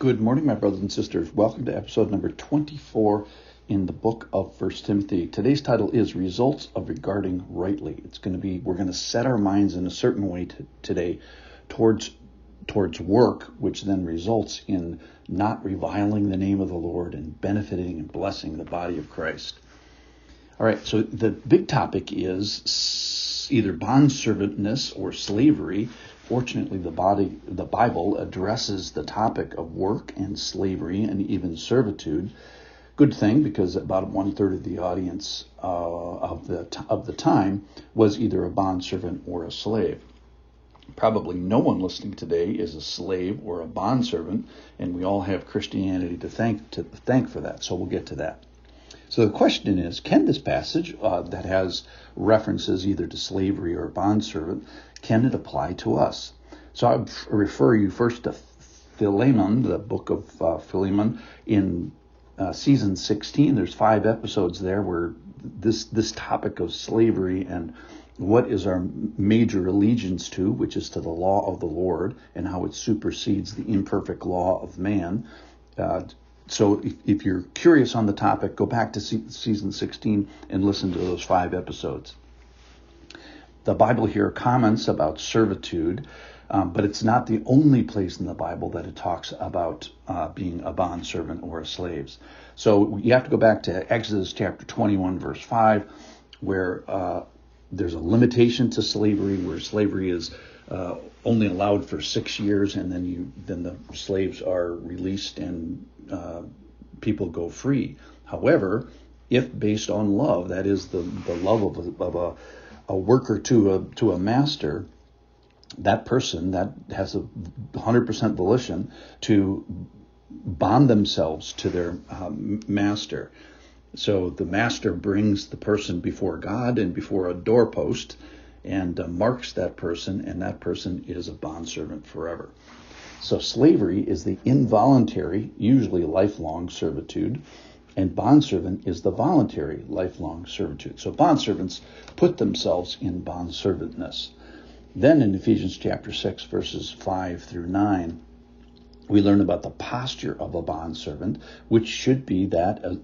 Good morning, my brothers and sisters. Welcome to episode number 24 in the book of 1 Timothy. Today's title is Results of Regarding Rightly. We're going to set our minds in a certain way today towards work, which then results in not reviling the name of the Lord and benefiting and blessing the body of Christ. All right, so the big topic is either bondservantness or slavery. Fortunately, the Bible addresses the topic of work and slavery and even servitude. Good thing, because about 1/3 of the audience of the time was either a bondservant or a slave. Probably no one listening today is a slave or a bondservant, and we all have Christianity to thank for that. So we'll get to that. So the question is, can this passage that has references either to slavery or bondservant, can it apply to us? So I refer you first to Philemon, the book of Philemon, in season 16. There's 5 episodes there where this topic of slavery and what is our major allegiance to, which is to the law of the Lord, and how it supersedes the imperfect law of man. So if you're curious on the topic, go back to season 16 and listen to those 5 episodes. The Bible here comments about servitude, but it's not the only place in the Bible that it talks about being a bondservant or a slave. So you have to go back to Exodus chapter 21, verse 5, where there's a limitation to slavery, where slavery is only allowed for 6 years, and then the slaves are released and people go free. However, if based on love, that is the love of a worker to a master, that person that has 100% volition to bond themselves to their master. So the master brings the person before God and before a doorpost and marks that person, and that person is a bondservant forever. So slavery is the involuntary, usually lifelong servitude, and bondservant is the voluntary, lifelong servitude. So bondservants put themselves in bondservantness. Then in Ephesians chapter 6, verses 5 through 9, we learn about the posture of a bondservant, which should be the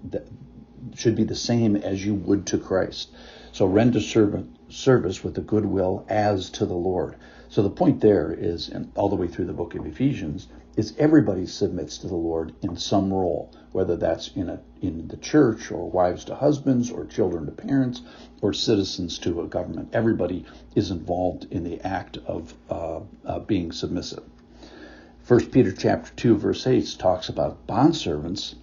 same as you would to Christ. So render service with a good will as to the Lord. So the point there is, and all the way through the book of Ephesians, is everybody submits to the Lord in some role, whether that's in the church, or wives to husbands, or children to parents, or citizens to a government. Everybody is involved in the act of being submissive. 1 Peter chapter 2, verse 8 talks about bondservants.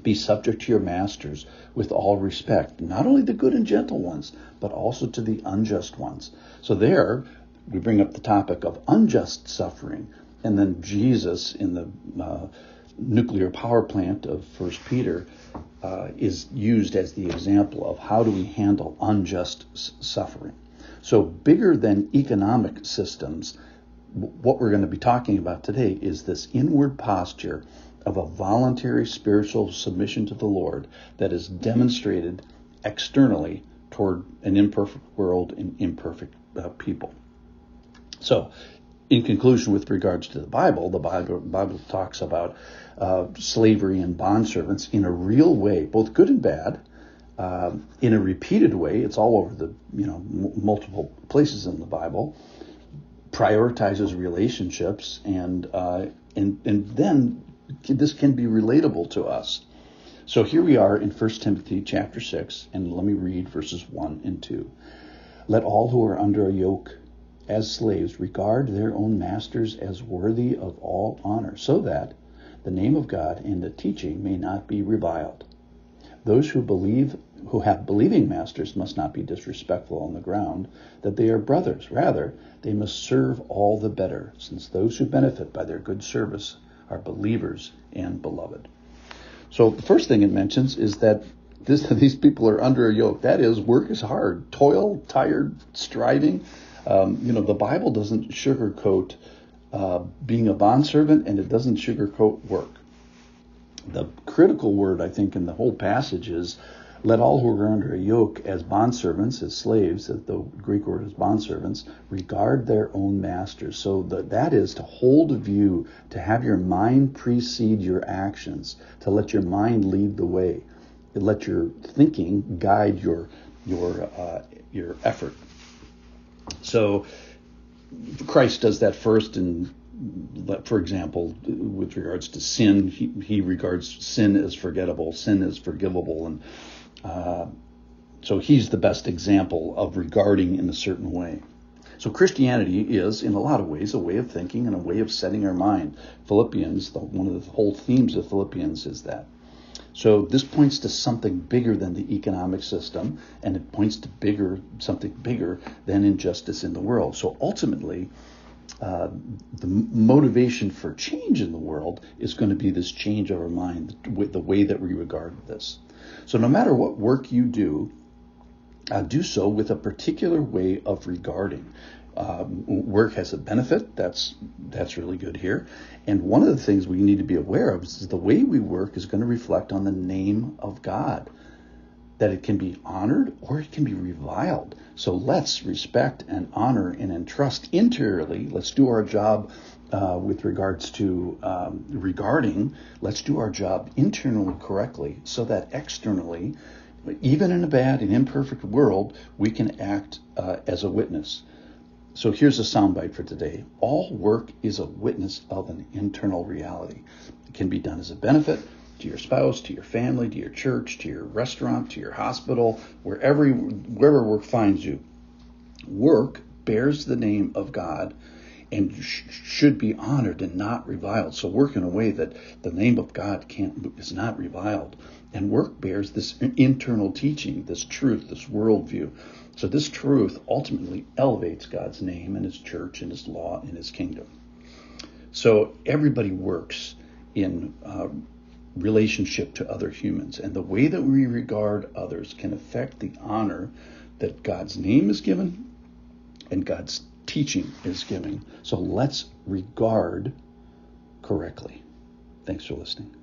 Be subject to your masters with all respect, not only the good and gentle ones, but also to the unjust ones. So there, we bring up the topic of unjust suffering. And then Jesus in the nuclear power plant of 1 Peter is used as the example of how do we handle unjust suffering. So bigger than economic systems, what we're going to be talking about today is this inward posture of a voluntary spiritual submission to the Lord that is demonstrated externally toward an imperfect world and imperfect people. So, in conclusion, with regards to the Bible talks about slavery and bondservants in a real way, both good and bad, in a repeated way. It's all over the multiple places in the Bible. Prioritizes relationships, and then this can be relatable to us. So here we are in 1 Timothy chapter 6, and let me read verses 1 and 2. Let all who are under a yoke as slaves regard their own masters as worthy of all honor, so that the name of God and the teaching may not be reviled. Those who have believing masters must not be disrespectful on the ground that they are brothers. Rather, they must serve all the better, since those who benefit by their good service are believers and beloved. So the first thing it mentions is that these people are under a yoke. That is, work is hard, toil, tired, striving. The Bible doesn't sugarcoat being a bondservant, and it doesn't sugarcoat work. The critical word, I think, in the whole passage is Let all who are under a yoke as bondservants, as slaves, the Greek word is bondservants, regard their own masters. So that is to hold a view, to have your mind precede your actions, to let your mind lead the way, let your thinking guide your effort. So Christ does that first, and for example, with regards to sin, he regards sin as forgettable, sin as forgivable, and so he's the best example of regarding in a certain way. So Christianity is, in a lot of ways, a way of thinking and a way of setting our mind. Philippians, one of the whole themes of Philippians is that. So this points to something bigger than the economic system, and it points to something bigger than injustice in the world. So ultimately, the motivation for change in the world is going to be this change of our mind, the way that we regard this. So no matter what work you do so with a particular way of regarding. Work has a benefit. That's really good here. And one of the things we need to be aware of is the way we work is going to reflect on the name of God, that it can be honored or it can be reviled. So let's respect and honor and entrust interiorly. Let's do our job with regards to regarding. Let's do our job internally correctly so that externally, even in a bad and imperfect world, we can act as a witness. So here's a soundbite for today. All work is a witness of an internal reality. It can be done as a benefit to your spouse, to your family, to your church, to your restaurant, to your hospital, wherever work finds you. Work bears the name of God and should be honored and not reviled. So work in a way that the name of God is not reviled. And work bears this internal teaching, this truth, this worldview. So this truth ultimately elevates God's name and his church and his law and his kingdom. So everybody works in relationship to other humans. And the way that we regard others can affect the honor that God's name is given and God's teaching is giving. So let's regard correctly. Thanks for listening.